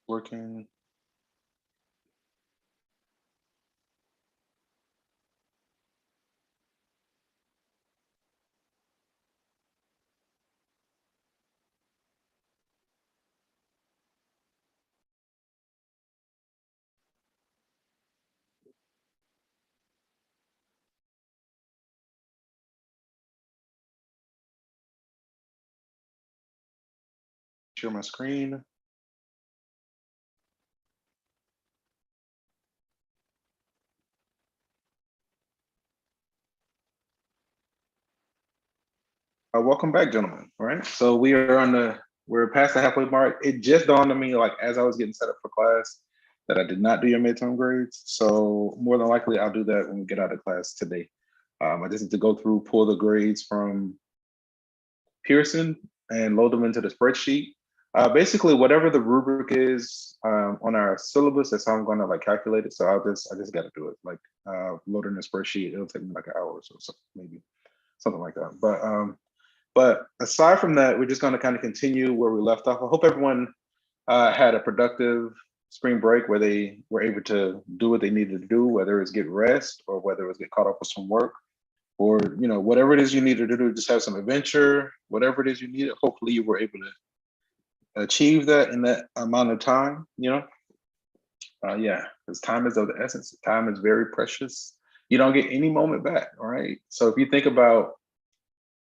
working. Share my screen. Welcome back, gentlemen. All right, so we're past the halfway mark. It just dawned on me, like as I was getting set up for class, that I did not do your midterm grades. So more than likely, I'll do that when we get out of class today. I just need to go through, pull the grades from Pearson and load them into the spreadsheet. Basically, whatever the rubric is on our syllabus, that's how I'm going to like calculate it. So I just got to do it, like loading the spreadsheet. It'll take me like an hour or so maybe something like that. But aside from that, we're just going to kind of continue where we left off. I hope everyone had a productive spring break where they were able to do what they needed to do, whether it's get rest or whether it was get caught up with some work, or whatever it is you needed to do, just have some adventure, whatever it is you needed. Hopefully you were able to achieve that in that amount of time. Yeah, because time is of the essence. Time is very precious. You don't get any moment back. All right. So if you think about,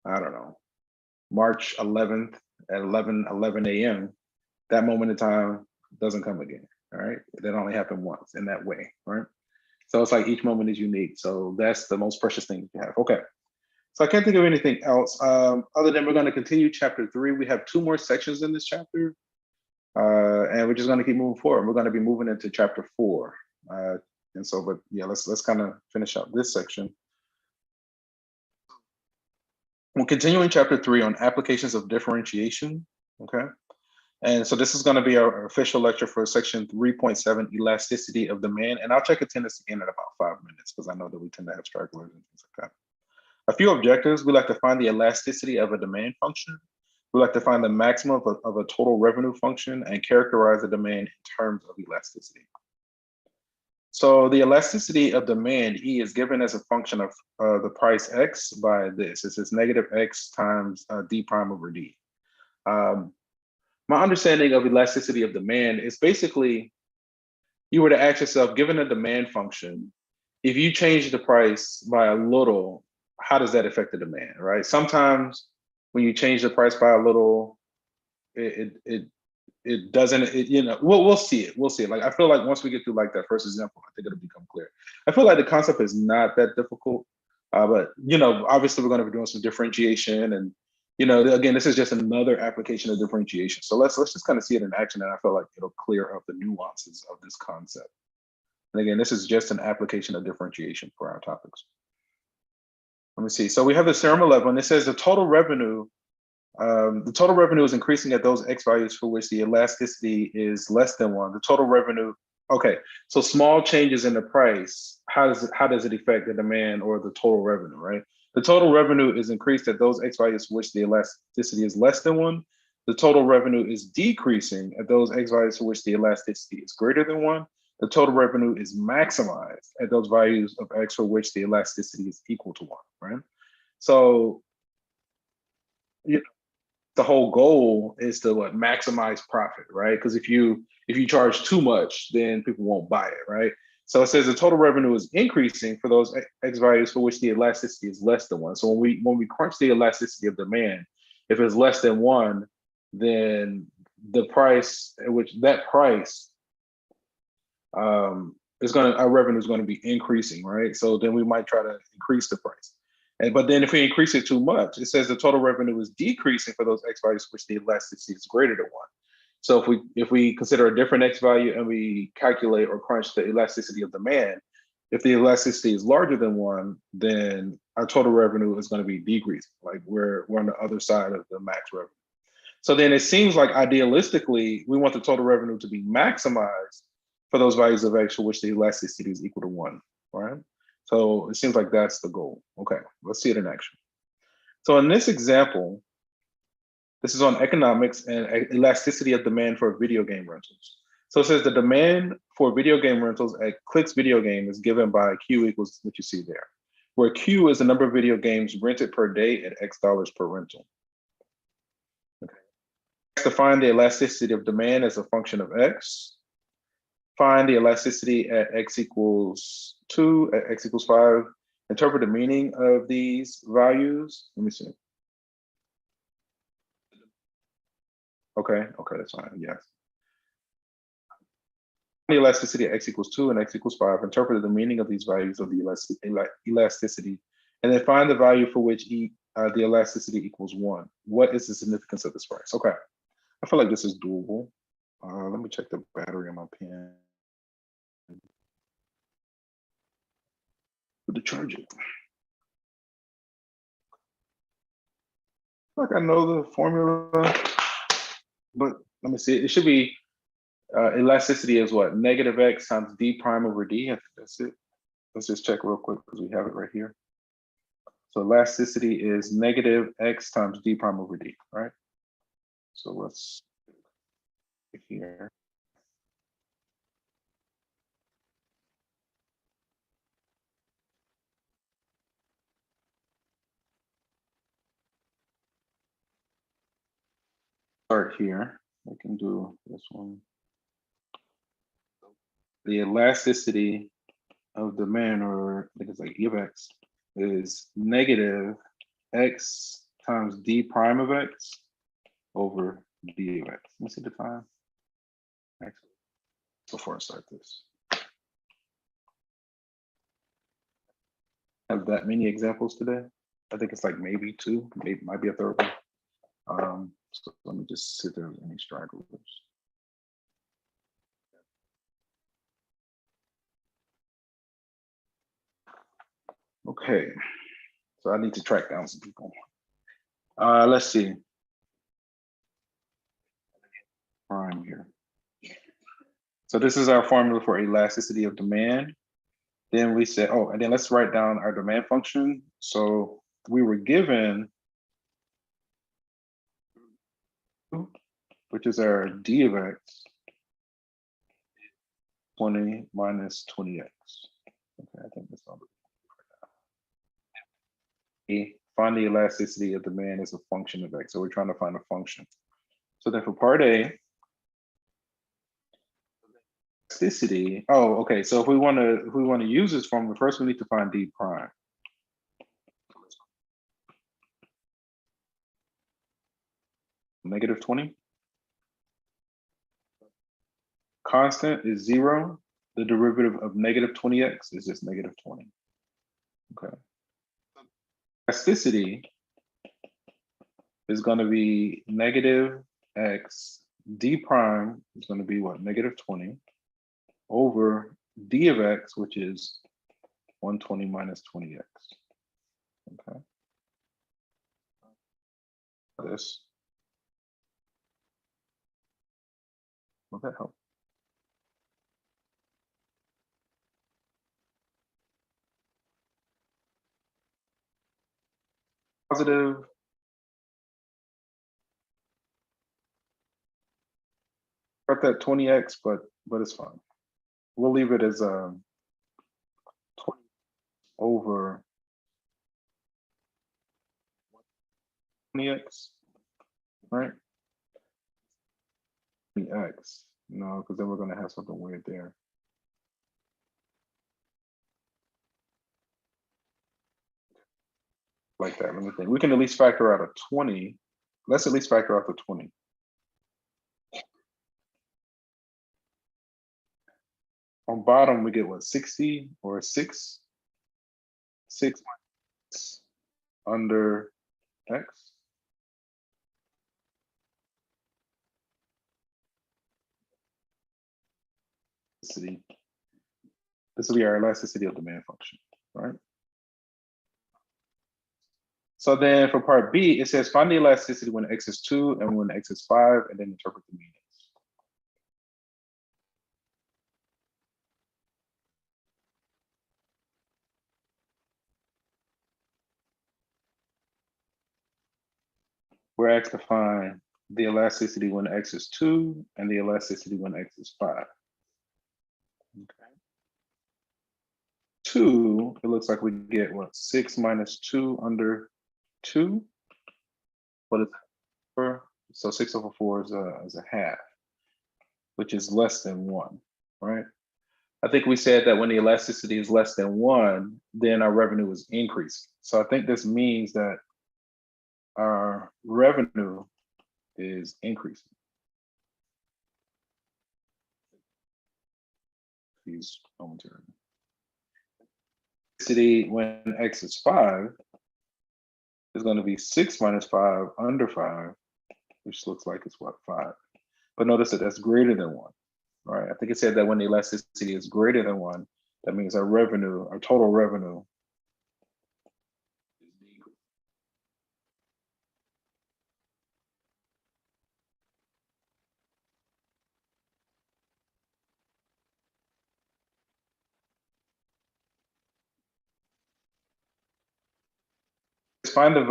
I don't know, March 11th at 11 a.m., that moment in time doesn't come again. All right. That only happened once in that way. Right. So it's like each moment is unique. So that's the most precious thing you have. Okay. So I can't think of anything else other than we're going to continue chapter 3. We have 2 more sections in this chapter. And we're just going to keep moving forward. We're going to be moving into chapter 4. And so, but yeah, let's kind of finish up this section. We'll continue in chapter 3 on applications of differentiation. Okay. And so this is going to be our official lecture for section 3.7, Elasticity of Demand. And I'll check attendance again in about 5 minutes because I know that we tend to have stragglers and things like that. A few objectives: we like to find the elasticity of a demand function. We like to find the maximum of a total revenue function and characterize the demand in terms of elasticity. So the elasticity of demand, E, is given as a function of the price X by this. It says negative X times D prime over D. My understanding of elasticity of demand is basically, you were to ask yourself, given a demand function, if you change the price by a little, how does that affect the demand, right? Sometimes when you change the price by a little, it doesn't, we'll see it. We'll see it. Like, I feel like once we get through like that first example, I think it'll become clear. I feel like the concept is not that difficult, but obviously we're going to be doing some differentiation, and again, this is just another application of differentiation. So let's just kind of see it in action, and I feel like it'll clear up the nuances of this concept. And again, this is just an application of differentiation for our topics. Let me see. So we have the theorem 11. It says the total revenue is increasing at those X values for which the elasticity is less than 1. The total revenue. Okay. So small changes in the price, how does it affect the demand or the total revenue, right? The total revenue is increased at those X values for which the elasticity is less than 1. The total revenue is decreasing at those X values for which the elasticity is greater than 1. The total revenue is maximized at those values of X for which the elasticity is equal to 1, right? So, the whole goal is to maximize profit, right? Because if you charge too much, then people won't buy it, right? So it says the total revenue is increasing for those X values for which the elasticity is less than 1. So when we crunch the elasticity of demand, if it's less than 1, then the price at which that price our revenue is going to be increasing, right? So then we might try to increase the price. But then if we increase it too much, it says the total revenue is decreasing for those X values which the elasticity is greater than 1. So if we consider a different X value and we calculate or crunch the elasticity of demand, if the elasticity is larger than 1, then our total revenue is going to be decreasing. Like we're on the other side of the max revenue. So then it seems like idealistically, we want the total revenue to be maximized for those values of X for which the elasticity is equal to 1, right? So it seems like that's the goal. Okay, let's see it in action. So in this example, this is on economics and elasticity of demand for video game rentals. So it says the demand for video game rentals at Clicks Video Game is given by Q equals what you see there, where Q is the number of video games rented per day at X dollars per rental. Okay. To find the elasticity of demand as a function of X. Find the elasticity at X equals 2, at X equals 5. Interpret the meaning of these values. Let me see. Okay, that's fine, yes. The elasticity at X equals 2 and X equals 5. Interpret the meaning of these values of the elasticity, and then find the value for which the elasticity equals 1. What is the significance of this price? Okay, I feel like this is doable. Let me check the battery on my pen. To charge it. Like I know the formula, but let me see. It should be elasticity is what? Negative X times D prime over D. I think that's it. Let's just check real quick because we have it right here. So elasticity is negative X times D prime over D, right? So let's here. Start here. We can do this one. The elasticity of demand, or I think it's like E of X, is negative X times D prime of X over D of X. Let me see the time. Actually, before I start this. Have that many examples today? I think it's like maybe 2, maybe might be a third one. So let me just see if there's any stragglers. Okay, so I need to track down some people. Let's see. Prime here. So this is our formula for elasticity of demand. Then we said, oh, and then let's write down our demand function. So we were given, which is our D of X, 20 minus 20X. Okay, I think that's all. Find the elasticity of demand as a function of X. So we're trying to find a function. So then for part A, elasticity. Oh, okay. So if we want to use this formula, first we need to find D prime. Negative 20. Constant is 0. The derivative of negative 20X is just negative 20. Okay. Elasticity is going to be negative X. D prime is going to be what? Negative 20 over D of X, which is 120 minus 20X. Okay. This. Will that help? Positive. Got that 20X, but it's fine. We'll leave it as 20 over 20X, right? 20X. No, because then we're going to have something weird there. Like that. Let me think. We can at least factor out a 20. Let's at least factor out the 20. On bottom, we get what, 60 or 6? 6 under X. This will be our elasticity of demand function, right? So then for part B, it says find the elasticity when X is 2 and when X is 5, and then interpret the meanings. We're asked to find the elasticity when x is 2, and the elasticity when x is 5. Okay. 2, it looks like we get what, 6 minus 2 under 2? What is that? 4? So 6 over 4 is a half, which is less than 1, right? I think we said that when the elasticity is less than 1, then our revenue is increasing. So I think this means that our revenue is increasing. These momentarily. Elasticity when x is 5 is going to be 6 minus 5 under 5, which looks like it's what, 5. But notice that that's greater than 1, right? I think it said that when the elasticity is greater than 1, that means our revenue, our total revenue, is decreasing. Find the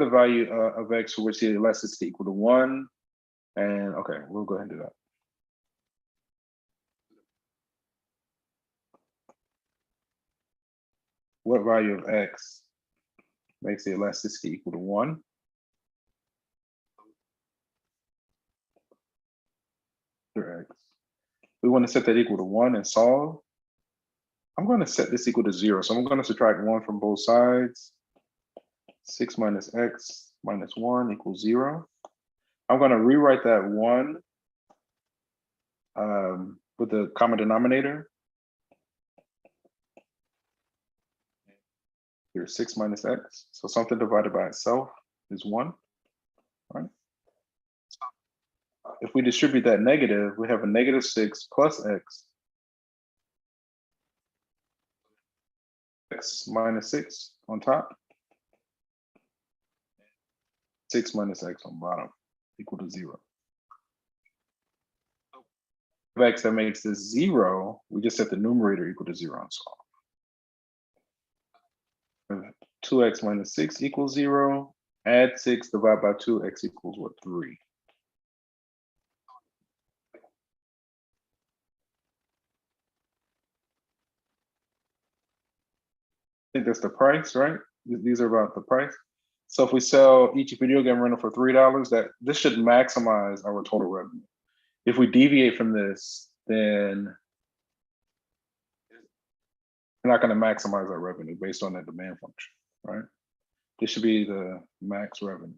value of x for which the elasticity equal to 1. And okay, we'll go ahead and do that. What value of x makes the elasticity equal to 1? For x. We want to set that equal to 1 and solve. I'm going to set this equal to 0. So I'm going to subtract 1 from both sides. 6 minus x minus 1 equals 0. I'm going to rewrite that 1 with the common denominator. Here's 6 minus x. So something divided by itself is 1, right? If we distribute that negative, we have a negative 6 plus x. X minus 6 on top. 6 minus x on bottom equal to 0. X that makes this 0, we just set the numerator equal to 0 and solve. 2x minus 6 equals 0. Add 6, divide by 2, x equals what, 3. I think that's the price, right? These are about the price. So if we sell each video game rental for $3, this should maximize our total revenue. If we deviate from this, then we're not going to maximize our revenue based on that demand function, right? This should be the max revenue.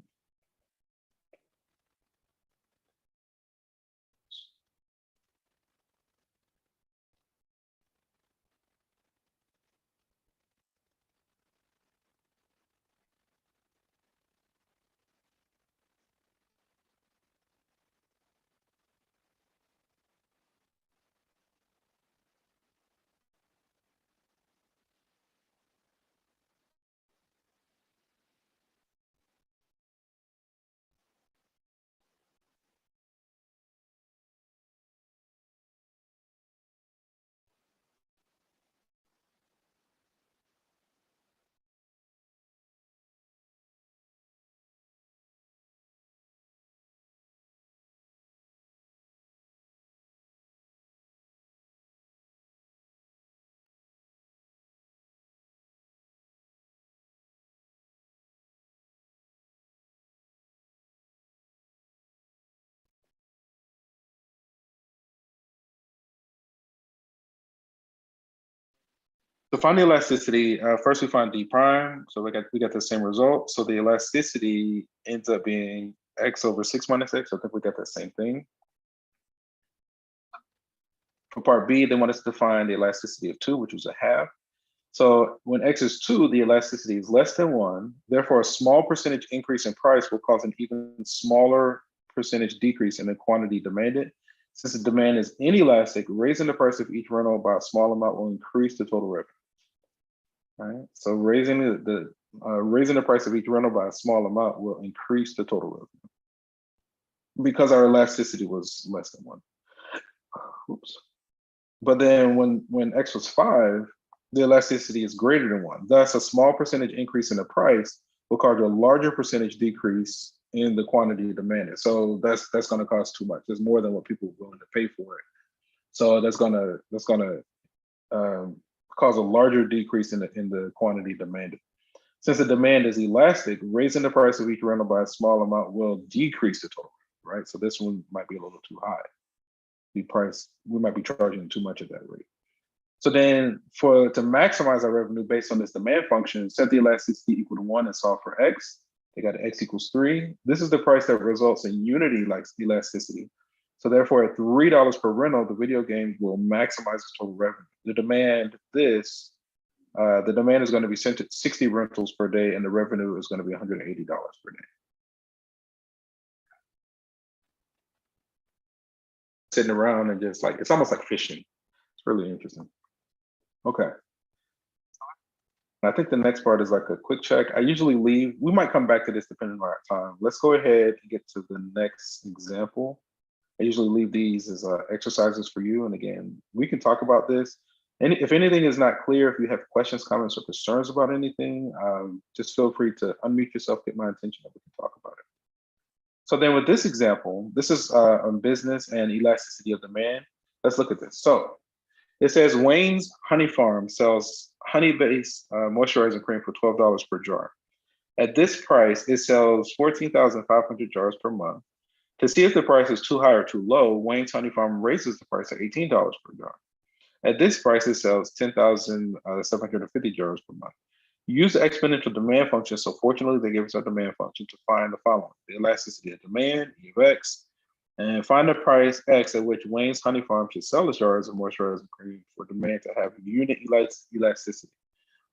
To find the elasticity, first we find d prime. So we got the same result. So the elasticity ends up being x over 6 minus x. I think we got the same thing. For part B, they want us to find the elasticity of 2, which was a half. So when x is 2, the elasticity is less than 1. Therefore, a small percentage increase in price will cause an even smaller percentage decrease in the quantity demanded. Since the demand is inelastic, raising the price of each rental by a small amount will increase the total revenue. Right. So raising the price of each rental by a small amount will increase the total revenue because our elasticity was less than 1. Oops. But then when x was 5, the elasticity is greater than 1. Thus, a small percentage increase in the price will cause a larger percentage decrease in the quantity demanded. So that's going to cost too much. There's more than what people are willing to pay for it. So that's going to cause a larger decrease in the quantity demanded. Since the demand is elastic, raising the price of each rental by a small amount will decrease the total, right? So this one might be a little too high. We might be charging too much at that rate. So then to maximize our revenue based on this demand function, set the elasticity equal to 1 and solve for x. They got x equals 3. This is the price that results in unity like elasticity. So therefore, at $3 per rental, the video game will maximize its total revenue. The demand is going to be 60 rentals per day, and the revenue is going to be $180 per day. Sitting around and just like, it's almost like fishing. It's really interesting. Okay. I think the next part is like a quick check. I usually leave, we might come back to this depending on our time. Let's go ahead and get to the next example. I usually leave these as exercises for you. And again, we can talk about this. And if anything is not clear, if you have questions, comments, or concerns about anything, just feel free to unmute yourself, get my attention, and we can talk about it. So then with this example, this is on business and elasticity of demand. Let's look at this. So it says Wayne's Honey Farm sells honey-based moisturizing cream for $12 per jar. At this price, it sells 14,500 jars per month. To see if the price is too high or too low, Wayne's Honey Farm raises the price to $18 per jar. At this price, it sells 10,750 jars per month. Use the exponential demand function. So fortunately, they gave us our demand function to find the following: the elasticity of demand, E of x, and find the price x at which Wayne's Honey Farm should sell the jars of moisturizing cream for demand to have unit elasticity.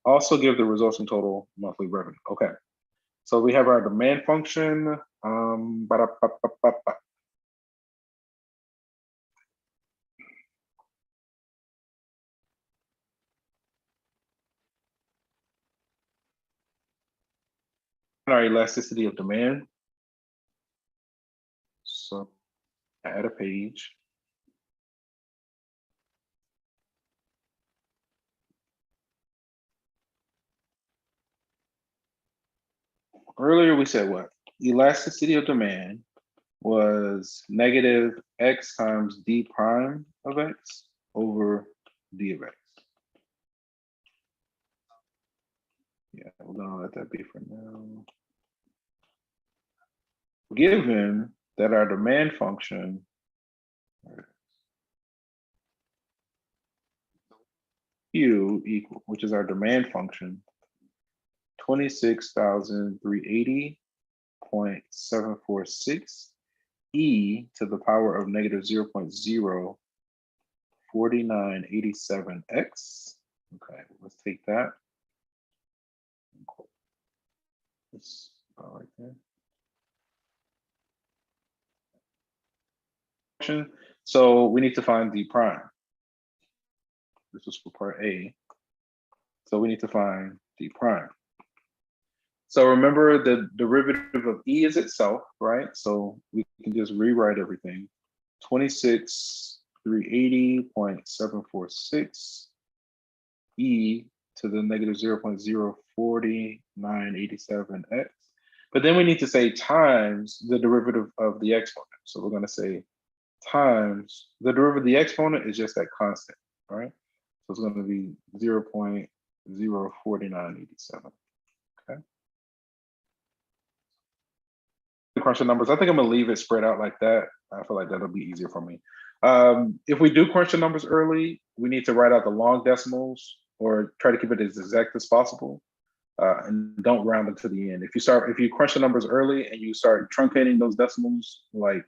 Also give the resulting total monthly revenue. Okay, so we have our demand function. Our elasticity of demand. So add a page. Earlier we said what? Elasticity of demand was negative x times d prime of x over d of x. Yeah, we're gonna let that be for now. Given that our demand function Q equal, which is our demand function, 26,380.746 e to the power of negative 0.04987x. Okay, let's take that. This right there. So we need to find d prime. This is for part A. So we need to find d prime. So remember the derivative of E is itself, right? So we can just rewrite everything. 26,380.746 E to the negative 0.04987x. But then we need to say times the derivative of the exponent. So we're going to say times the derivative of the exponent is just that constant, right? So it's going to be 0.04987. Okay. Crunch the numbers. I think I'm going to leave it spread out like that. I feel like that'll be easier for me. If we do crunch the numbers early, we need to write out the long decimals or try to keep it as exact as possible. And don't round it to the end. If you crunch the numbers early and you start truncating those decimals like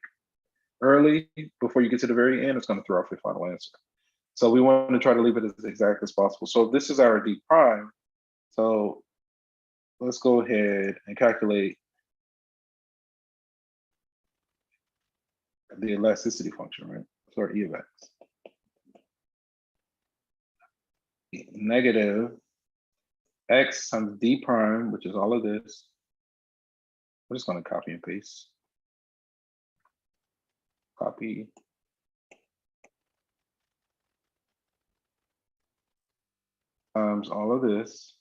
early before you get to the very end, it's going to throw off your final answer. So we want to try to leave it as exact as possible. So this is our d prime. So let's go ahead and calculate the elasticity function, right? So our E of x. Negative x times d prime, which is all of this. We're just going to copy and paste. Copy. Times all of this.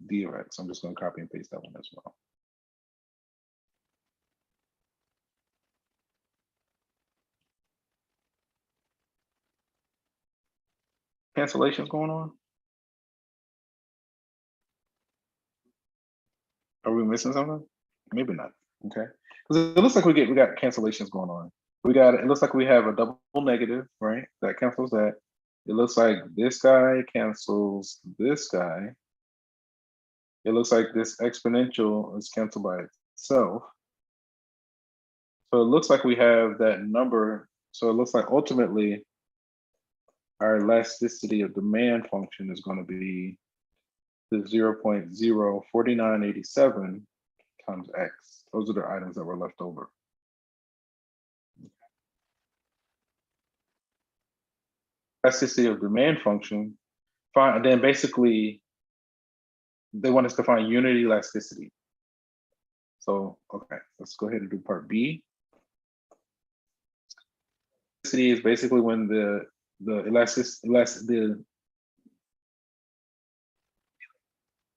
D of X. I'm just going to copy and paste that one as well. Cancellations going on? Are we missing something? Maybe not. Okay, because it looks like we got cancellations going on. It looks like we have a double negative, right? That cancels that. It looks like this guy cancels this guy. It looks like this exponential is canceled by itself. So it looks like we have that number. So it looks like ultimately our elasticity of demand function is going to be the 0.04987 times X. Those are the items that were left over. Elasticity of demand function, fine, and then basically they want us to find unit elasticity. So, okay, let's go ahead and do part B. Elasticity is basically when the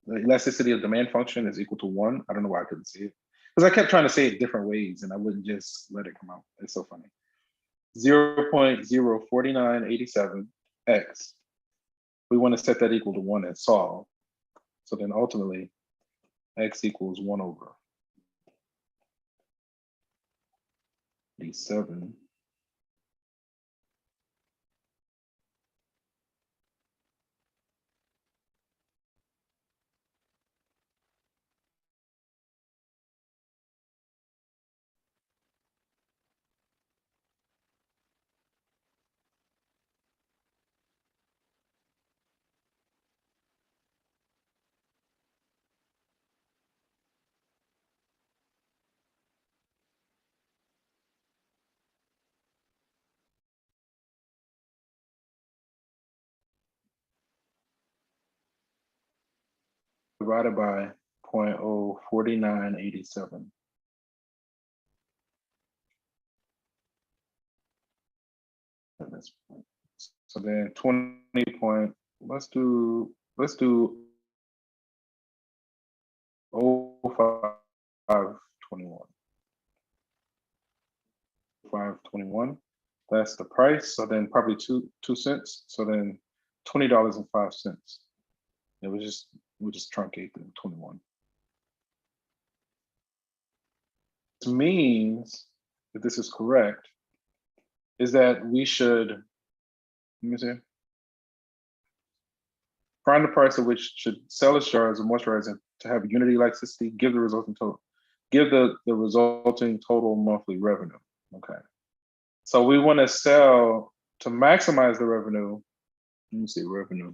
elasticity of demand function is equal to 1. I don't know why I couldn't see it. Because I kept trying to say it different ways and I wouldn't just let it come out. It's so funny. 0.04987 X. We want to set that equal to 1 and solve. So then ultimately, X equals 1 over 87. Divided by 0.04987. So then 20 point, let's do 0521. 521. That's the price. So then probably two cents. So then $20.05. It was just we'll just truncate the 21. This means if this is correct, is that we should, let me see, find the price at which should sell its jars of moisturizer to have unity elasticity, give the resulting total, give the resulting total monthly revenue. Okay. So we want to sell to maximize the revenue. Let me see, revenue.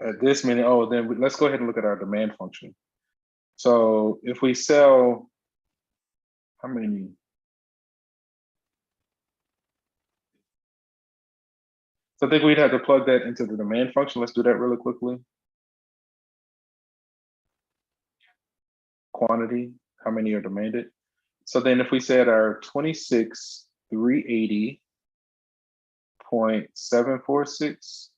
At this many, oh, then let's go ahead and look at our demand function. So if we sell, how many? So I think we'd have to plug that into the demand function. Let's do that really quickly. Quantity, how many are demanded? So then if we said our 26,380.746,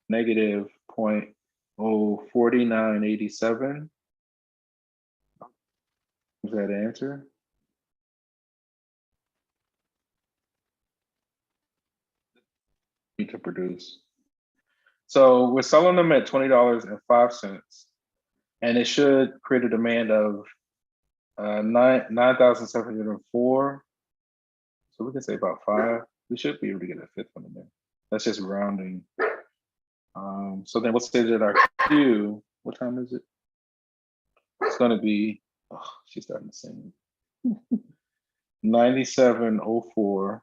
negative 0.04987. Is that the answer? Need to produce. So we're selling them at $20.05, and it should create a demand of 9,704. So we can say about 5. We should be able to get a 5th one in there. That's just rounding. So then we'll say that our Q, what time is it? It's gonna be, oh, she's starting to sing. 9704.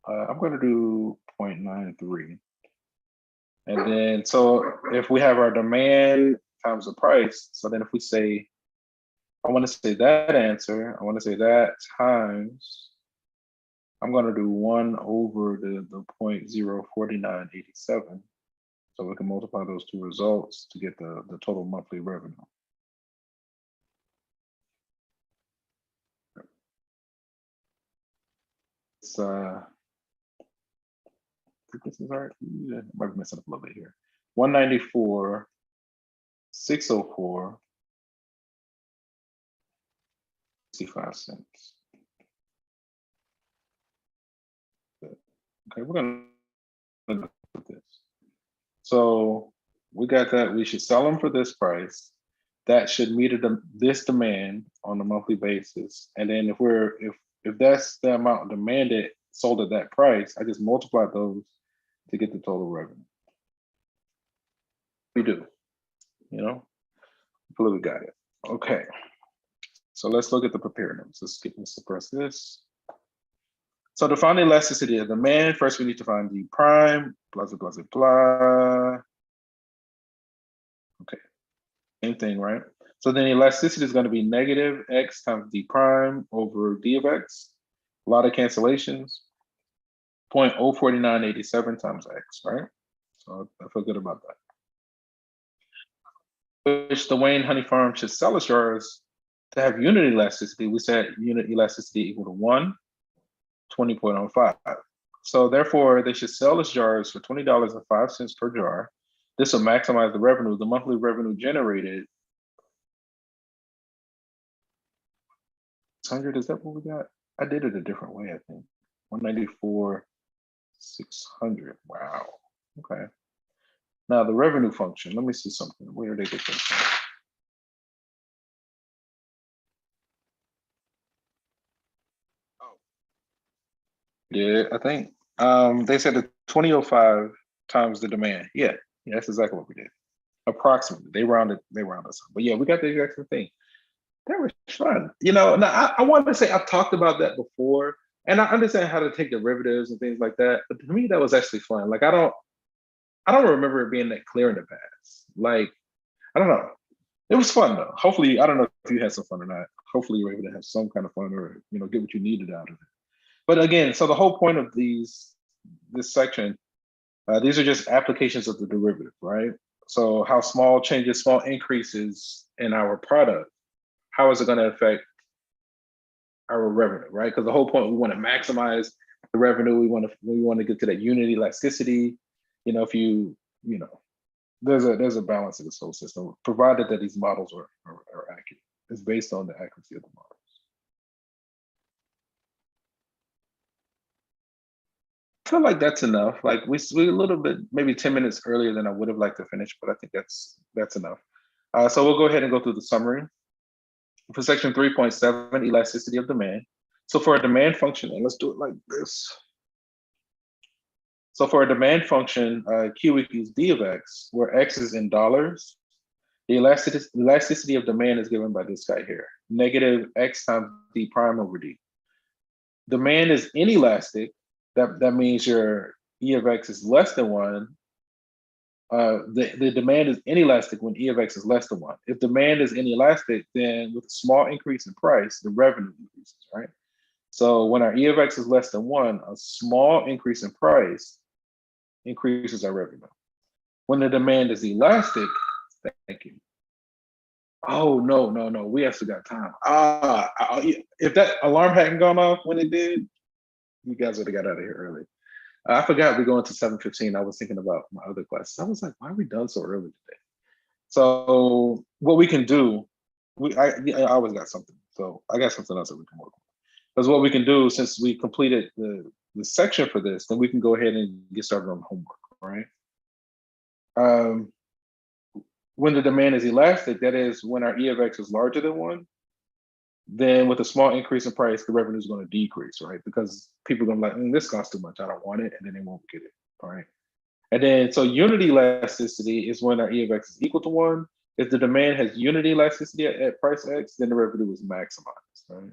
I'm gonna do 0.93. And then, so if we have our demand times the price, so then if we say, I wanna say that answer, I wanna say that times, I'm gonna do 1 over the 0.04987. So we can multiply those two results to get the total monthly revenue. I think this is right. Yeah, I might be messing up a little bit here. 194, 604, 65 cents. Okay, we're gonna look at this. So we got that we should sell them for this price. That should meet this demand on a monthly basis. And then if that's the amount demanded sold at that price, I just multiply those to get the total revenue. We do, you know, hopefully we got it. Okay. So let's look at the preparedness. Let's suppress this. So to find the elasticity of demand, first we need to find d prime, blah, blah, blah, blah. Okay, same thing, right? So then elasticity is going to be negative x times d prime over d of x. A lot of cancellations. 0.04987 times x, right? So I feel good about that. Which the Wayne Honey Farm should sell its jars to have unit elasticity. We said unit elasticity equal to 1, 20.05. So therefore, they should sell its jars for $20.05 per jar. This will maximize the revenue. The monthly revenue generated 600. Is that what we got? I did it a different way, I think. 194, 600. Wow. Okay. Now the revenue function. Let me see something. Where did they get this from? Yeah, I think they said the 2005 times the demand. Yeah, that's exactly what we did. Approximately. They rounded us up. But yeah, we got the exact same thing. That was fun. You know, now I wanted to say I've talked about that before, and I understand how to take derivatives and things like that. But to me, that was actually fun. Like I don't remember it being that clear in the past. Like, I don't know. It was fun though. Hopefully, I don't know if you had some fun or not. Hopefully you were able to have some kind of fun or get what you needed out of it. But again, so the whole point of this section, these are just applications of the derivative, right? So how small changes, small increases in our product, how is it going to affect our revenue, right? Because the whole point, we want to maximize the revenue. We want to get to that unit elasticity. If there's a balance in this whole system, provided that these models are accurate. It's based on the accuracy of the models. I feel like that's enough. Like we a little bit, maybe 10 minutes earlier than I would have liked to finish, but I think that's enough. So we'll go ahead and go through the summary. For section 3.7, elasticity of demand. So for a demand function, and let's do it like this. So for a demand function, Q equals D of X, where X is in dollars, the elasticity of demand is given by this guy here, negative X times D prime over D. Demand is inelastic. That means your E of X is less than 1. The demand is inelastic when E of X is less than 1. If demand is inelastic, then with a small increase in price, the revenue increases, right? So when our E of X is less than 1, a small increase in price increases our revenue. When the demand is elastic, thank you. Oh, no, we actually got time. If that alarm hadn't gone off when it did, you guys would have got out of here early. I forgot we're going to 7:15. I was thinking about my other classes. I was like, why are we done so early today? So what we can do, I always got something. So I got something else that we can work on. Because what we can do, since we completed the section for this, then we can go ahead and get started on homework, right? When the demand is elastic, that is when our E of X is larger than 1, then with a small increase in price, the revenue is going to decrease, right? Because people are going to be like, this costs too much, I don't want it, and then they won't get it, all right? And then, so unit elasticity is when our E of X is equal to 1. If the demand has unit elasticity at price X, then the revenue is maximized, right?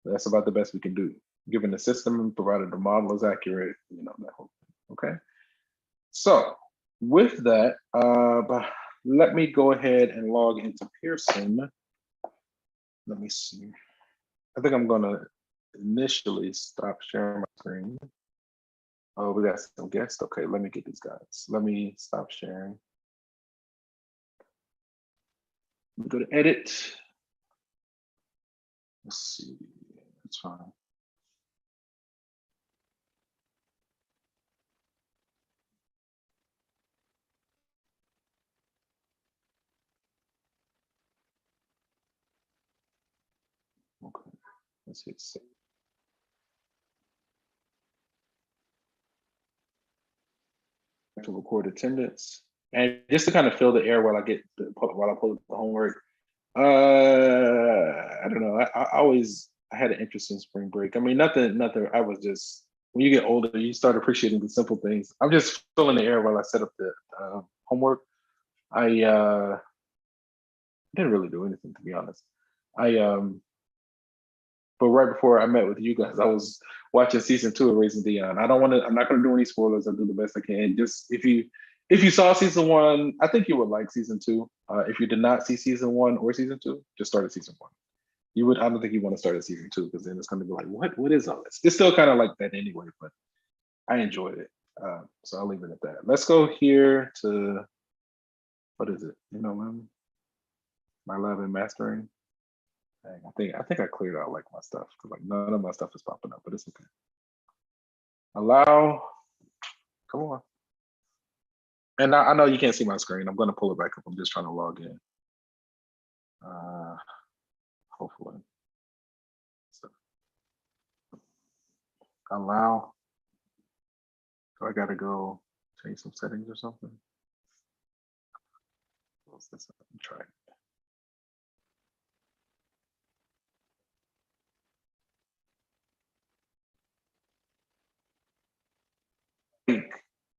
That's about the best we can do, given the system, provided the model is accurate, that whole thing, okay? So with that, let me go ahead and log into Pearson. Let me see. I think I'm gonna initially stop sharing my screen. Oh, we got some guests. Okay, let me get these guys. Let me stop sharing. Let me go to edit. Let's see, that's fine. Let's hit save. To record attendance. And just to kind of fill the air while I pull up the homework. I don't know. I had an interest in spring break. I mean, nothing. I was just, when you get older, you start appreciating the simple things. I'm just filling the air while I set up the homework. I didn't really do anything, to be honest. But right before I met with you guys, I was watching season 2 of Raising Dion. I'm not gonna do any spoilers. I'll do the best I can. Just if you saw season 1, I think you would like season 2. If you did not see season 1 or season 2, just start at season 1. I don't think you want to start at season 2 because then it's gonna be like, what is all this? It's still kind of like that anyway, but I enjoyed it. So I'll leave it at that. Let's go here to, what is it? My lab and mastering. I think I cleared out like my stuff because like none of my stuff is popping up, but it's okay. Allow, come on. And I know you can't see my screen. I'm gonna pull it back up. I'm just trying to log in. Hopefully. So, allow. So I gotta go change some settings or something. What's this? Try it.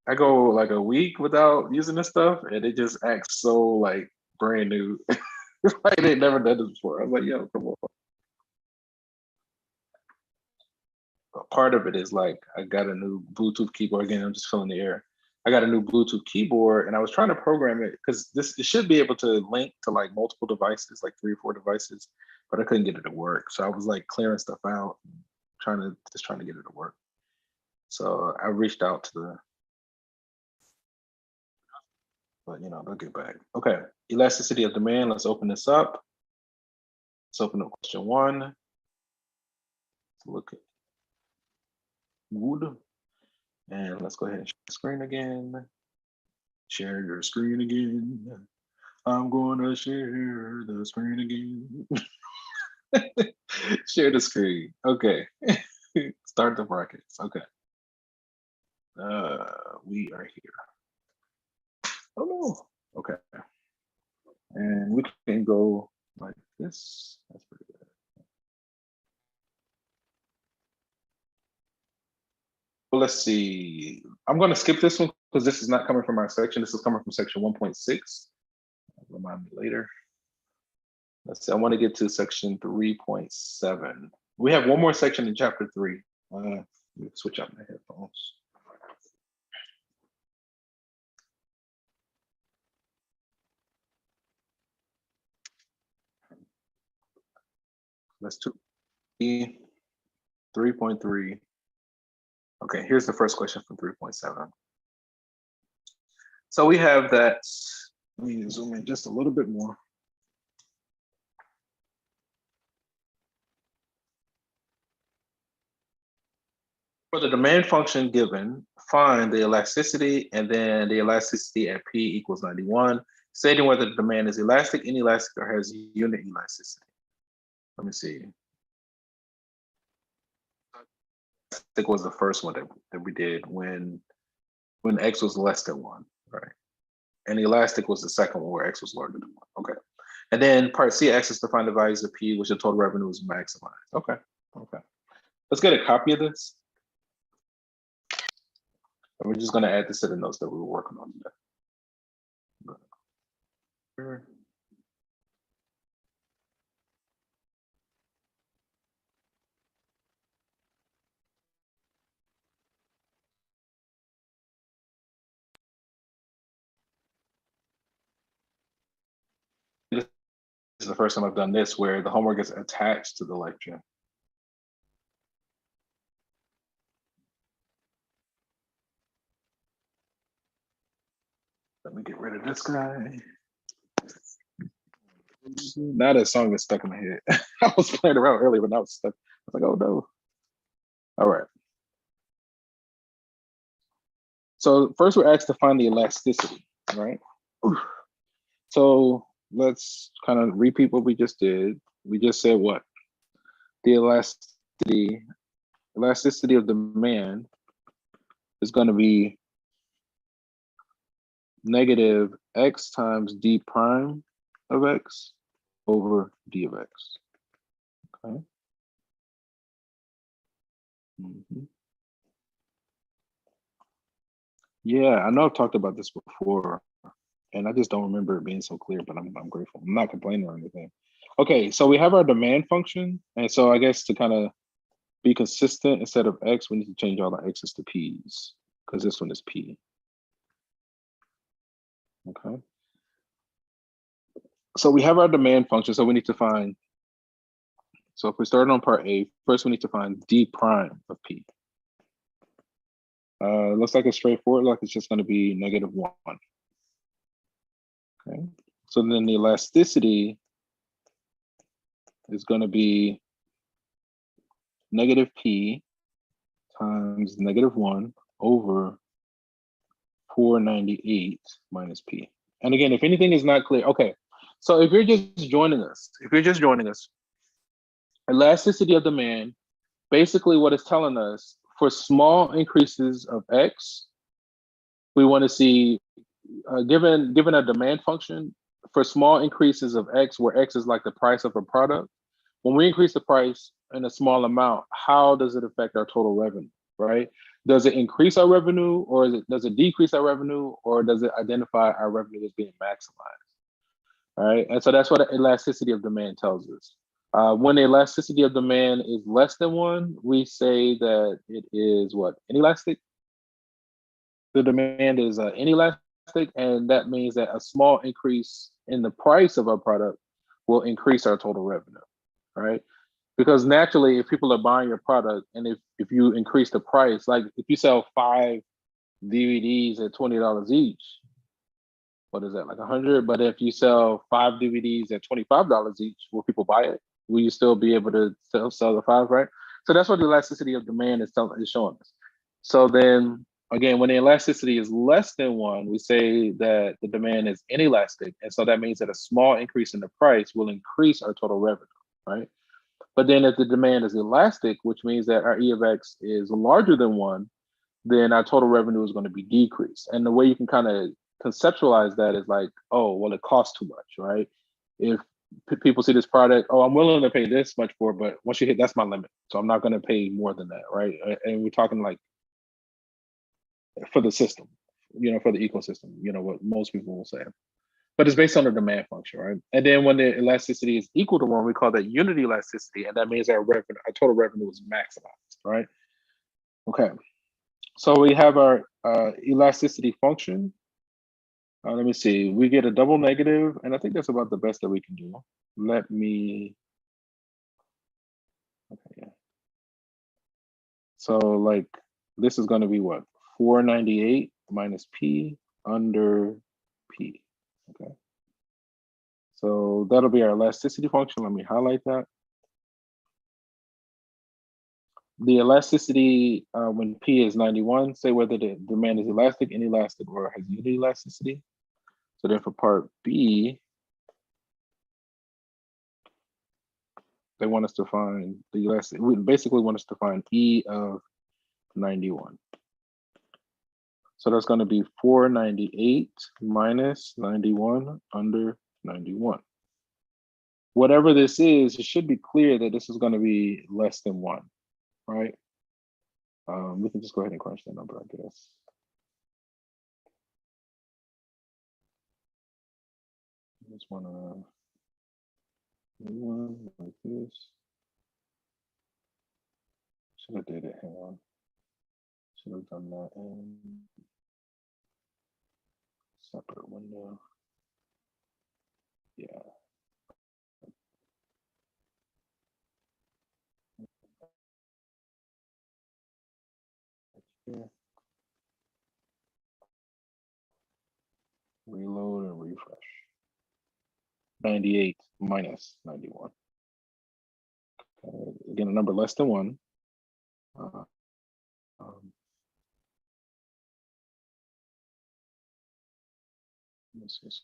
I go like a week without using this stuff, and it just acts so like brand new. Like they never done this before. I was like, yo, come on. But part of it is like I got a new Bluetooth keyboard. Again, I'm just filling the air. I got a new Bluetooth keyboard, and I was trying to program it because it should be able to link to like multiple devices, like 3 or 4 devices, but I couldn't get it to work. So I was like clearing stuff out, trying to get it to work. So I reached out to but they'll get back. Okay, elasticity of demand. Let's open this up. Let's open up question 1. Let's look at wood. And let's go ahead and share the screen again. Share your screen again. I'm going to share the screen again. Share the screen. Okay. Start the brackets. Okay. We are here. Oh no. Okay. And we can go like this. That's pretty good. Well, let's see. I'm going to skip this one because this is not coming from our section. This is coming from section 1.6. Remind me later. Let's see. I want to get to section 3.7. We have one more section in chapter 3. Let me switch out my headphones. Let's do 3.3. Okay, here's the first question from 3.7. So we have that. Let me zoom in just a little bit more. For the demand function given, find the elasticity and then the elasticity at P equals 91, stating whether the demand is elastic, inelastic, or has unit elasticity. Let me see. I think was the first one that we did when X was less than 1, right? And elastic was the second one where X was larger than 1. Okay. And then part C, X is to find the values of P, which the total revenue is maximized. Okay. Okay. Let's get a copy of this. And we're just going to add this to the notes that we were working on today. This is the first time I've done this where the homework is attached to the lecture. Let me get rid of this guy. Now that song is stuck in my head. I was playing around earlier, but now it's stuck. I was like, oh no. All right. So first we're asked to find the elasticity, right? So let's kind of repeat what we just did. We just said what? the elasticity of demand is going to be negative x times d prime of x over d of x. Okay. Yeah, I know I've talked about this before, and I just don't remember it being so clear, but I'm grateful. I'm not complaining or anything. Okay, so we have our demand function, and so I guess to kind of be consistent, instead of x, we need to change all the x's to p's, because this one is p. Okay. So we have our demand function, so we need to find, so if we start on part A, first we need to find d prime of p. Looks like it's straightforward, like it's just going to be -1. Okay, so then the elasticity is going to be negative p times -1 over 498 minus p. And again, if anything is not clear, okay. So if you're just joining us, elasticity of demand, basically what it's telling us, for small increases of x, we want to see, given a demand function, for small increases of x, where x is like the price of a product, when we increase the price in a small amount, how does it affect our total revenue, right? Does it increase our revenue, or does it decrease our revenue, or does it identify our revenue as being maximized, right? And so that's what elasticity of demand tells us. When the elasticity of demand is less than 1, we say that it is what? Inelastic? The demand is inelastic, and that means that a small increase in the price of our product will increase our total revenue, right? Because naturally, if people are buying your product, and if you increase the price, like if you sell 5 DVDs at $20 each, what is that, like 100? But if you sell 5 DVDs at $25 each, will people buy it? Will you still be able to sell the 5, right? So that's what the elasticity of demand is showing us. So then again, when the elasticity is less than 1, we say that the demand is inelastic. And so that means that a small increase in the price will increase our total revenue, right? But then if the demand is elastic, which means that our E of X is larger than 1, then our total revenue is going to be decreased. And the way you can kind of conceptualize that is like, oh, well, it costs too much, right? If people see this product, oh, I'm willing to pay this much for it, but once you hit, that's my limit. So I'm not going to pay more than that, right? And we're talking like for the system, for the ecosystem, what most people will say. But it's based on the demand function, right? And then when the elasticity is equal to 1, we call that unit elasticity, and that means our total revenue is maximized, right? Okay, so we have our elasticity function. Let me see, we get a double negative, and I think that's about the best that we can do. Let me, okay, yeah. So like, this is gonna be what? 498 minus P under P, okay? So that'll be our elasticity function. Let me highlight that. The elasticity, when P is 91, say whether the demand is elastic, inelastic, or has unit elasticity. So then for part B, they want us to find the elastic, we basically want us to find E of 91. So that's going to be 498 minus 91 under 91. Whatever this is, it should be clear that this is going to be less than 1, right? We can just go ahead and crunch that number, I guess. I just want to one like this. Should have did it. Hang on. Should have done that in separate window. Yeah. Yeah. Reload and refresh. 98 minus 91. Okay. Again, a number less than 1. This is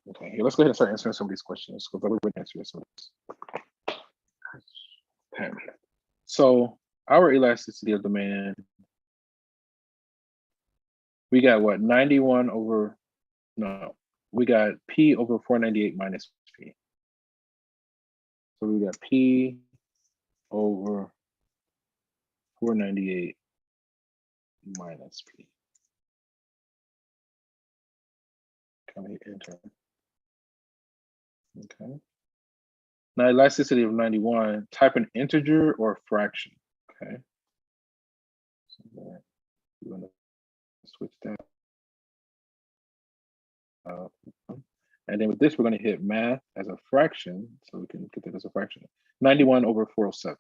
Okay, here, let's go ahead and start answering some of these questions because I've been answering some of these. Okay. So our elasticity of demand, we got what, 91 over, no, we got P over 498 minus P. So we got P over 498 minus P. Can I hit enter? Okay. Now elasticity of 91, type an integer or a fraction. Okay. So we're gonna switch that out. And then with this, we're gonna hit math as a fraction, so we can get that as a fraction. 91 over 407.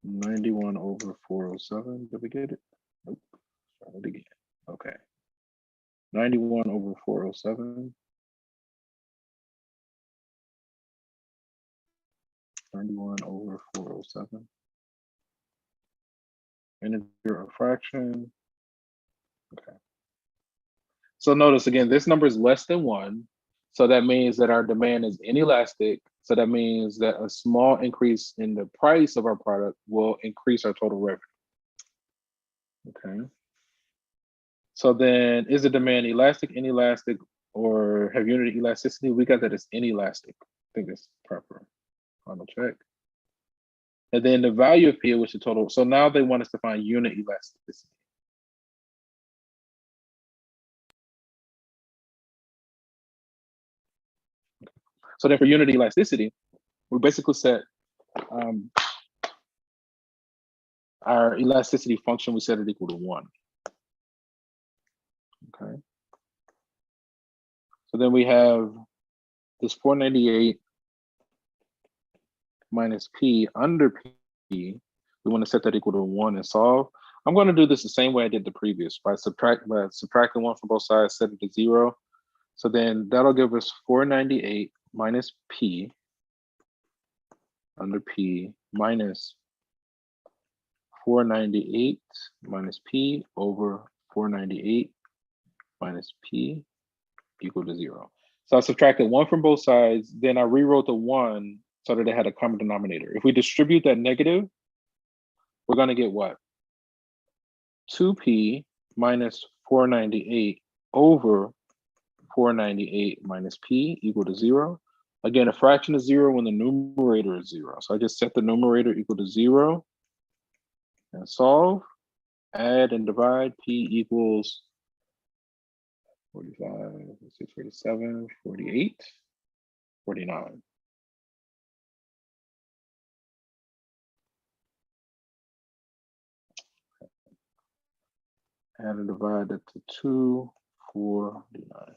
91 over 407, did we get it? Nope, start it again. Okay. 91 over 407. 91 over 407. Integer or fraction. Okay. So notice again, this number is less than 1. So that means that our demand is inelastic. So that means that a small increase in the price of our product will increase our total revenue. Okay. So then, is the demand elastic, inelastic, or have unity elasticity? We got that it's inelastic. I think that's proper. Final check. And then the value of P, which is total. So now they want us to find unit elasticity. So then for unit elasticity, we basically set our elasticity function, we set it equal to 1. Okay. So then we have this 498 minus P under P. We want to set that equal to 1 and solve. I'm going to do this the same way I did the previous, by subtracting 1 from both sides, set it to 0. So then that'll give us 498 minus P under P minus 498 minus P over 498 minus P equal to 0. So I subtracted 1 from both sides, then I rewrote the 1 so that it had a common denominator. If we distribute that negative, we're going to get what? 2P minus 498 over 498 minus P equal to 0. Again, a fraction is 0 when the numerator is 0. So I just set the numerator equal to 0 and solve, add and divide. P equals 45, 6, 47, 48, 49. Add and divide that to 249.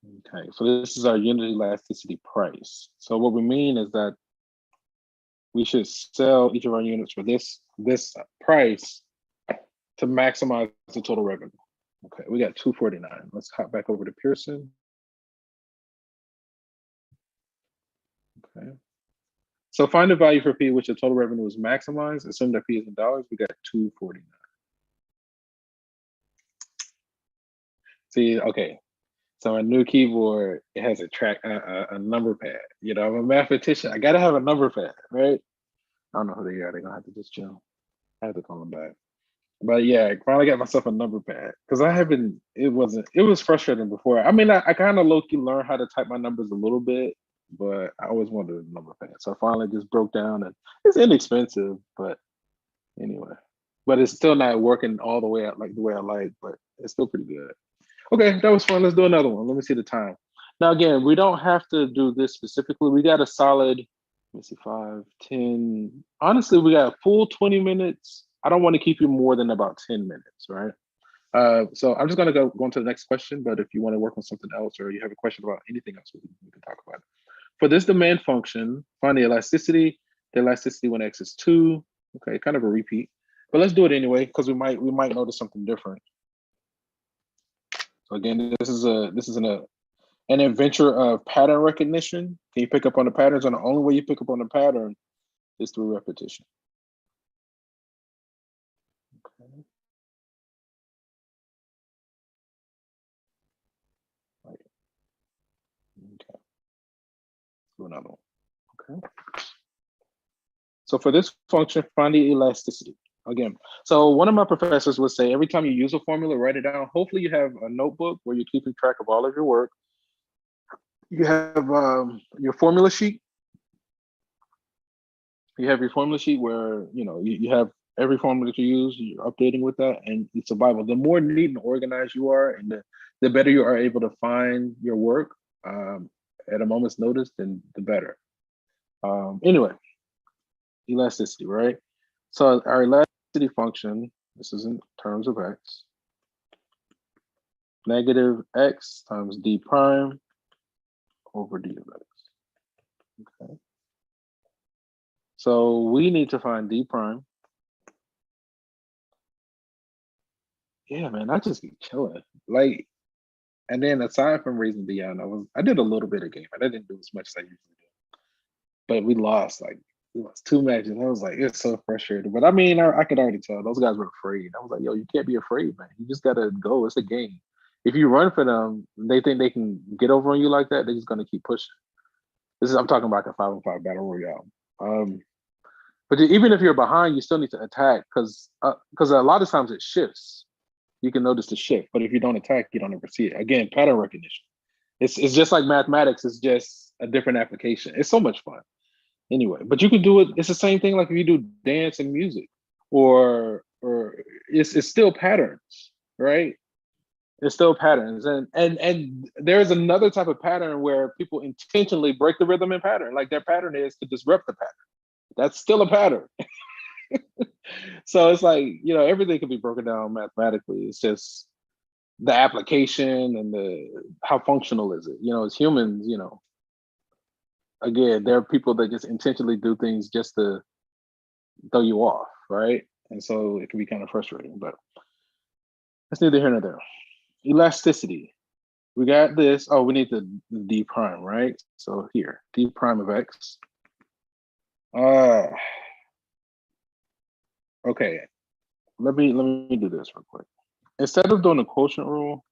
Okay, so this is our unit elasticity price. So what we mean is that we should sell each of our units for this price to maximize the total revenue. Okay, we got 249. Let's hop back over to Pearson. Okay. So find the value for P, which the total revenue is maximized. Assume that P is in dollars. We got 249. See, okay. So a new keyboard, it has a number pad. You know, I'm a mathematician. I gotta have a number pad, right? I don't know who they are. They're gonna have to just chill. I have to call them back. But yeah, I finally got myself a number pad because I haven't. It was frustrating before. I mean, I kind of low-key learned how to type my numbers a little bit, but I always wanted a number pad. So I finally just broke down, and it's inexpensive, but anyway. But it's still not working all the way out like the way I like, but it's still pretty good. Okay, that was fun. Let's do another one. Let me see the time. Now, again, we don't have to do this specifically. We got a solid, let me see, 5, 10. Honestly, we got a full 20 minutes. I don't want to keep you more than about 10 minutes, right? So I'm just going to go on to the next question. But if you want to work on something else or you have a question about anything else, we can talk about it. For this demand function, find the elasticity when x is 2. Okay, kind of a repeat. But let's do it anyway, because we might notice something different. So again, this is an adventure of pattern recognition. Can you pick up on the patterns? And the only way you pick up on the pattern is through repetition. Okay. do another one. Okay. So for this function, find the elasticity. Again, so one of my professors would say every time you use a formula, write it down. Hopefully you have a notebook where you're keeping track of all of your work. You have your formula sheet. You have your formula sheet where you have every formula that you use, you're updating with that, and it's a Bible. The more neat and organized you are, and the better you are able to find your work at a moment's notice, then the better. Anyway, elasticity, right? So our elasticity function, this is in terms of x, negative x times d prime over d of x. Okay. So we need to find d prime. Yeah, man, I just be chilling. Like, and then aside from raising Dion, I did a little bit of game. I didn't do as much as I usually do. But we lost two matches. I was like, it's so frustrating. But I mean, I could already tell those guys were afraid. I was like, yo, you can't be afraid, man. You just gotta go. It's a game. If you run for them, they think they can get over on you like that, they're just gonna keep pushing. I'm talking about a 5-on-5 battle royale. But even if you're behind, you still need to attack because a lot of times it shifts. You can notice the shift, but if you don't attack, you don't ever see it. Again, pattern recognition. It's just like mathematics. It's just a different application. It's so much fun. Anyway, but you can do it. It's the same thing like if you do dance and music, or it's still patterns, right? It's still patterns, and there's another type of pattern where people intentionally break the rhythm and pattern. Like their pattern is to disrupt the pattern. That's still a pattern. So it's like, everything can be broken down mathematically. It's just the application and how functional is it? As humans, again, there are people that just intentionally do things just to throw you off, right? And so it can be kind of frustrating, but that's neither here nor there. Elasticity. We got this. Oh, we need the d prime, right? So here, d prime of x. Okay, let me do this real quick. Instead of doing the quotient rule,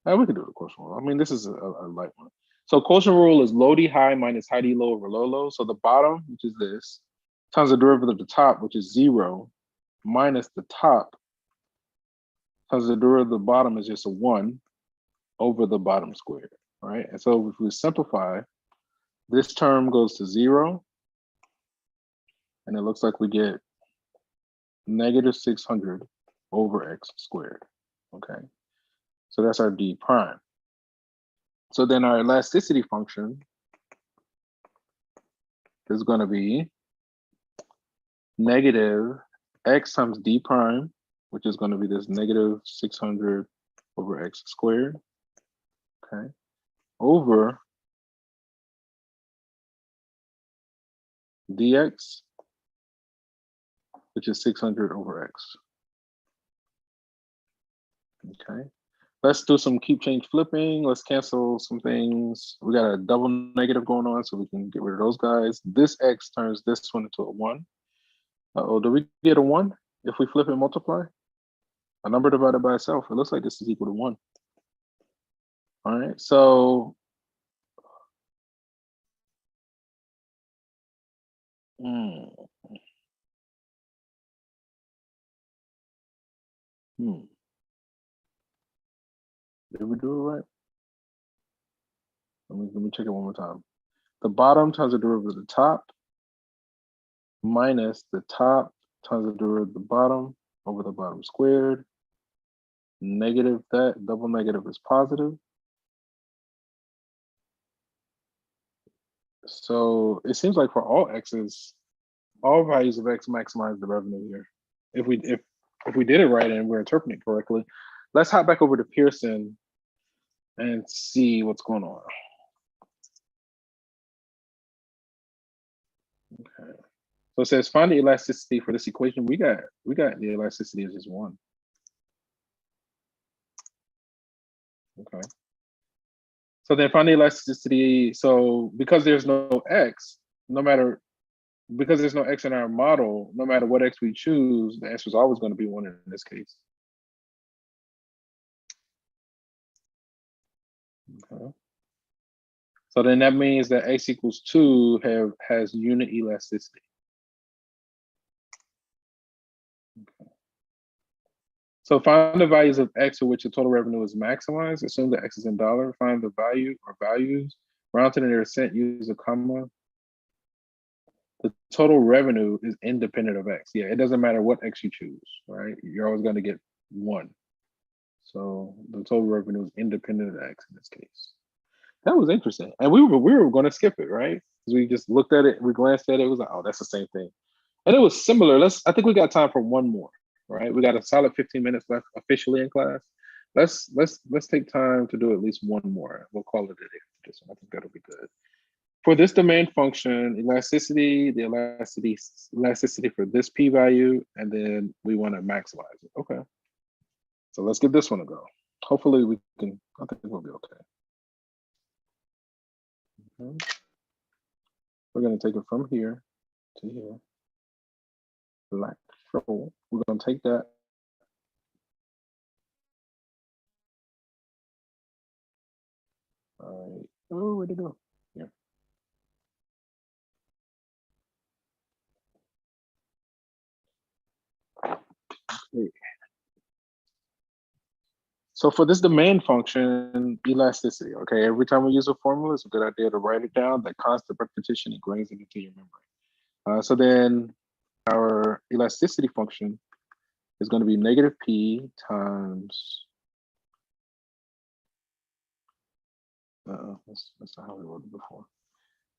we can do the quotient rule. I mean, this is a light one. So quotient rule is low D high minus high D low over low low. So the bottom, which is this, times the derivative of the top, which is 0, minus the top times the derivative of the bottom is just a 1 over the bottom squared, right? And so if we simplify, this term goes to 0, and it looks like we get negative 600 over x squared, okay? So that's our d prime. So then our elasticity function is going to be negative x times d prime, which is going to be this negative 600 over x squared, okay, over dx, which is 600 over x. Okay, let's do some keep change flipping. Let's cancel some things. We got a double negative going on, so we can get rid of those guys. This x turns this one into a 1. Uh-oh, do we get a 1 if we flip and multiply? A number divided by itself, it looks like this is equal to 1. All right, so did we do it right? Let me check it one more time. The bottom times the derivative of the top minus the top times the derivative of the bottom over the bottom squared. Negative that, double negative is positive. So it seems like for all x's, all values of x maximize the revenue here. If we did it right and we're interpreting it correctly, let's hop back over to Pearson and see what's going on. Okay. So it says find the elasticity for this equation. We got the elasticity as just 1. Okay. So then find the elasticity. So because there's no x, because there's no x in our model, no matter what x we choose, the answer is always going to be 1 in this case. Okay. So then that means that x equals 2 has unit elasticity. Okay. So find the values of x for which the total revenue is maximized. Assume that x is in dollar. Find the value or values. Round to the nearest cent, use a comma. The total revenue is independent of x. Yeah, it doesn't matter what x you choose, right? You're always going to get 1. So the total revenue is independent of x in this case. That was interesting. And we were going to skip it, right? Because we just looked at it, we glanced at it, it was like, oh, that's the same thing. And it was similar. I think we got time for one more, right? We got a solid 15 minutes left officially in class. Let's take time to do at least one more. We'll call it a day for this one. I think that'll be good. For this demand function, elasticity, the elasticity for this p-value, and then we want to maximize it. Okay. So let's give this one a go. Hopefully we can, I think we'll be okay. We're going to take it from here to here. Black control. We're going to take that. All right. Oh, where'd it go? Here. Okay. So for this demand function, elasticity, okay, every time we use a formula, it's a good idea to write it down. That constant repetition ingrains it into your memory. So then our elasticity function is going to be negative p times, that's not how we wrote it before.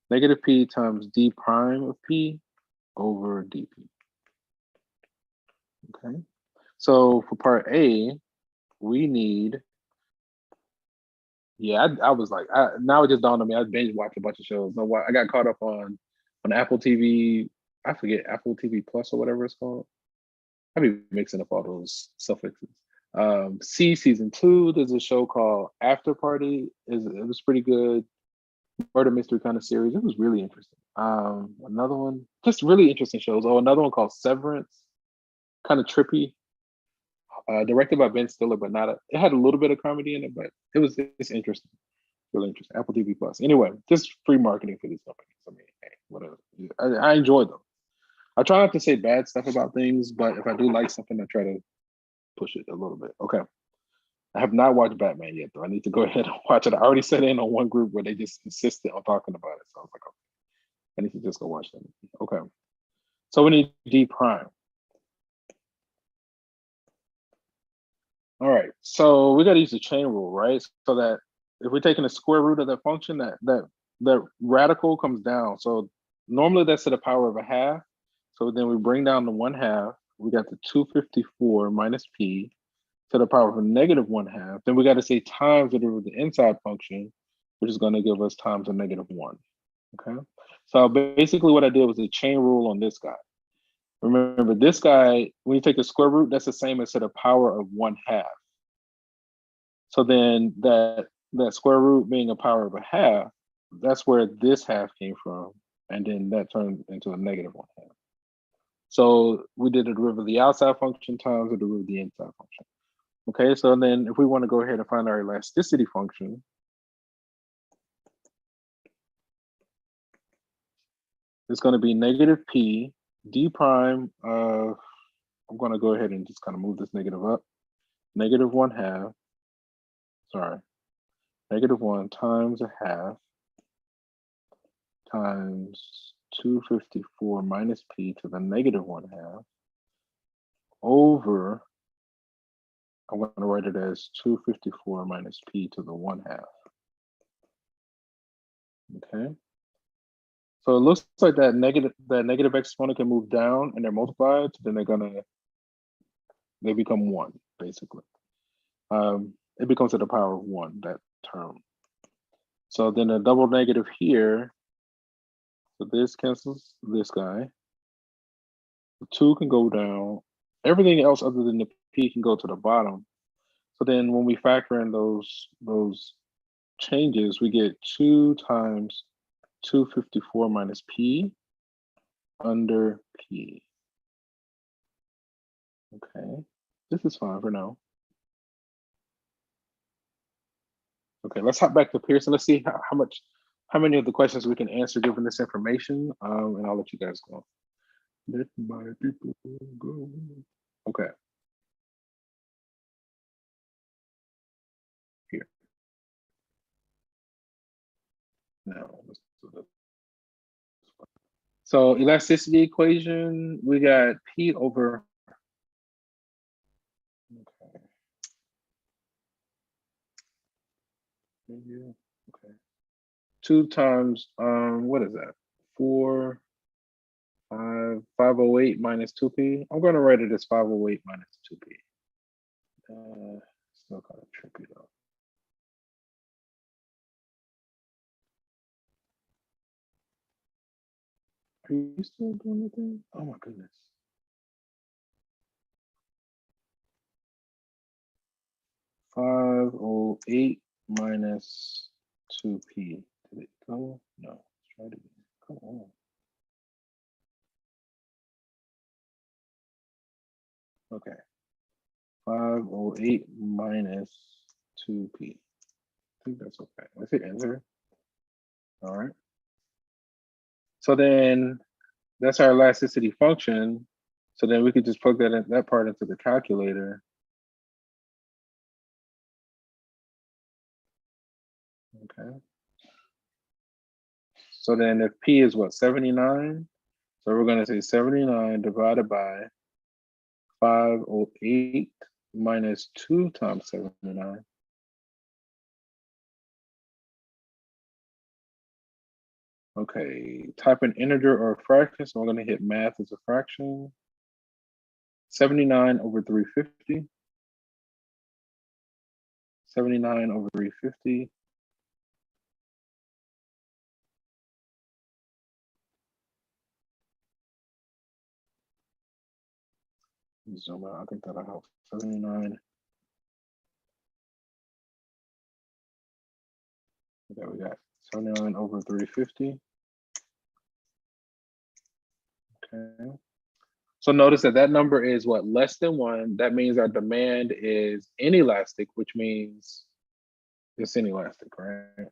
Negative p times d prime of p over dp. Okay, so for part A, we need, yeah, I was like, now it just dawned on me, I binge watched a bunch of shows. No, I got caught up on Apple TV, I forget, Apple TV Plus or whatever it's called. I be mixing up all those suffixes. Season 2, there's a show called After Party. It was pretty good. Murder mystery kind of series. It was really interesting. Another one, just really interesting shows. Oh, another one called Severance, kind of trippy. Directed by Ben Stiller, but it had a little bit of comedy in it, but it's interesting. Really interesting. Apple TV Plus. Anyway, just free marketing for these companies. I mean, hey, whatever. I enjoy them. I try not to say bad stuff about things, but if I do like something, I try to push it a little bit. Okay. I have not watched Batman yet, though. I need to go ahead and watch it. I already set in on one group where they just insisted on talking about it. So I was like, okay, I need to just go watch them. Okay. So we need D prime. All right. So we got to use the chain rule, right? So that if we're taking the square root of that function, that radical comes down. So normally that's to the power of a half. So then we bring down the 1/2. We got the 254 minus p to the power of a negative 1/2. Then we got to say times the inside function, which is going to give us times a negative 1. Okay. So basically what I did was a chain rule on this guy. Remember, this guy, when you take the square root, that's the same as to the power of 1/2. So then that square root being a power of a half, that's where this half came from. And then that turned into a negative 1/2. So we did the derivative of the outside function times the derivative of the inside function. Okay, so then if we want to go ahead and find our elasticity function, it's going to be negative p d prime of, I'm going to go ahead and just kind of move this negative up, negative 1/2, sorry, negative 1 times a half times 254 minus p to the negative 1/2 over, I'm going to write it as 254 minus p to the 1/2. Okay. So it looks like that negative exponent can move down and they're multiplied, then they become 1, basically. It becomes to the power of 1, that term. So then a double negative here, so this cancels this guy. The 2 can go down. Everything else other than the p can go to the bottom. So then when we factor in those changes, we get 2 times 254 minus p under p. Okay, this is fine for now. Okay, let's hop back to Pearson. Let's see how how many of the questions we can answer given this information, and I'll let you guys go. Let my people go. Okay. Here. Now, let's do this. So elasticity equation, we got P over. Okay. Okay. 2 times, what is that? 4, 5, 508 minus 2p. I'm going to write it as 508 minus 2p. Still kind of tricky though. Are you still doing anything? Oh my goodness. 508 minus 2p. Did it go? No. Let's try it again. Come on. Okay. 508 minus 2p. I think that's okay. Let's hit enter. All right. So then that's our elasticity function. So then we could just plug that part into the calculator. Okay. So then if P is what, 79? So we're going to say 79 divided by 508 minus 2 times 79. Okay, type an integer or a fraction. So we're going to hit math as a fraction. 79 over 350. 79 over 350. Zoom out. I think that'll help. 79. Okay, we got 79 over 350. Okay. So notice that number is what, less than 1. That means our demand is inelastic, which means it's inelastic, right?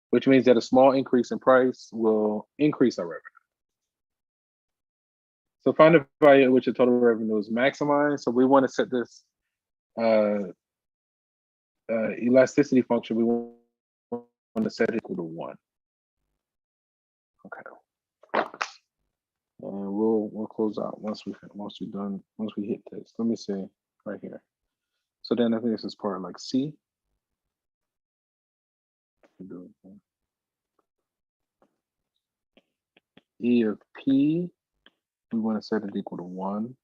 Which means that a small increase in price will increase our revenue. So find the value at which the total revenue is maximized. So we want to set this elasticity function. We want to set it equal to 1. Okay. And we'll close out once we hit this. Let me see right here. So then I think this is part like C. E of P, we want to set it equal to 1.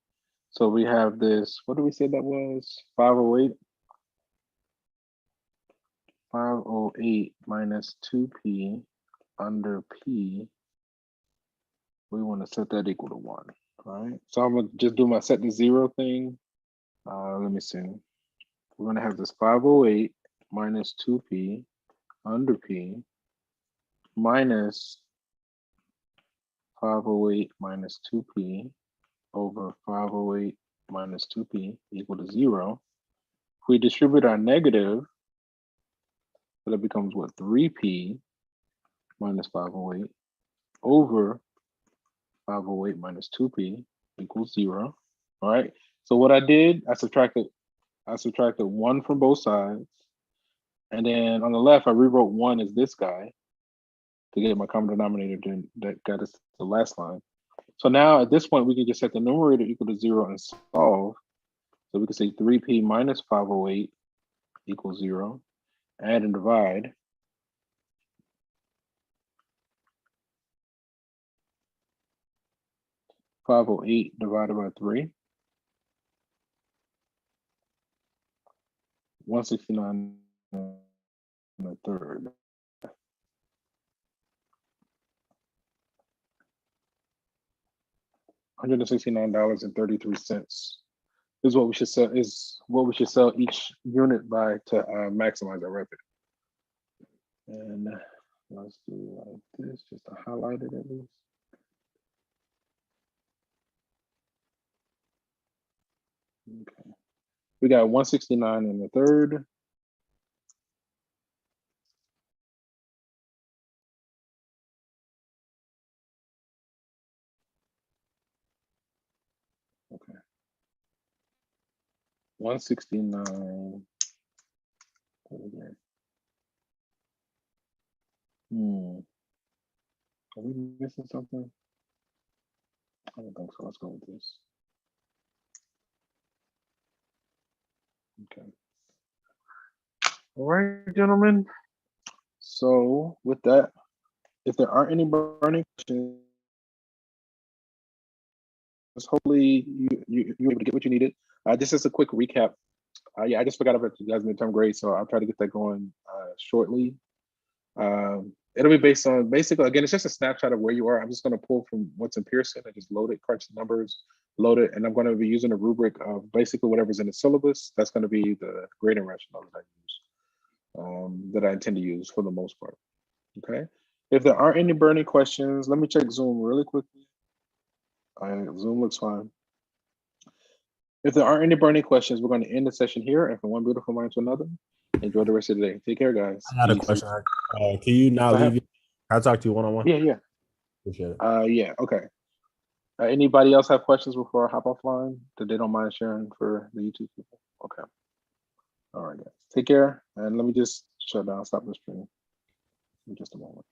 So we have this, what did we say that was? 508. 508 minus 2p under p. We want to set that equal to 1. All right. So I'm going to just do my set to 0 thing. Let me see. We're going to have this 508 minus 2p under p minus 508 minus 2p over 508 minus 2p equal to 0. If we distribute our negative, so that becomes what, 3p minus 508 over 508 minus 2p equals 0. All right. So what I did, I subtracted 1 from both sides. And then on the left, I rewrote 1 as this guy to get my common denominator that got us to the last line. So now at this point, we can just set the numerator equal to 0 and solve. So we can say 3p minus 508 equals 0. Add and divide. $508 divided by 3. 169 and a third. $169.33 is what we should sell. Each unit by to maximize our revenue. And let's do like this, just to highlight it at least. Okay, we got 169 and a third. 169. Are we missing something? I don't think so. Let's go with this. Okay. All right, gentlemen. So with that, if there aren't any burning questions, hopefully you're able to get what you needed. Just as a quick recap. Yeah, I just forgot about you guys' midterm grade, so I'll try to get that going shortly. It'll be based on basically, again, it's just a snapshot of where you are. I'm just going to pull from what's in Pearson and just load it, crunch the numbers, load it, and I'm going to be using a rubric of basically whatever's in the syllabus. That's going to be the grading rationale that I use, that I intend to use for the most part. Okay. If there aren't any burning questions, let me check Zoom really quickly. Zoom looks fine. If there aren't any burning questions, we're going to end the session here. And from one beautiful mind to another, enjoy the rest of the day. Take care, guys. I had a question. Can you now leave? Can I talk to you one-on-one? Yeah. Appreciate it. Yeah. Okay. Anybody else have questions before I hop offline that they don't mind sharing for the YouTube people? Okay. All right, guys. Take care. And let me just shut down, stop the stream in just a moment.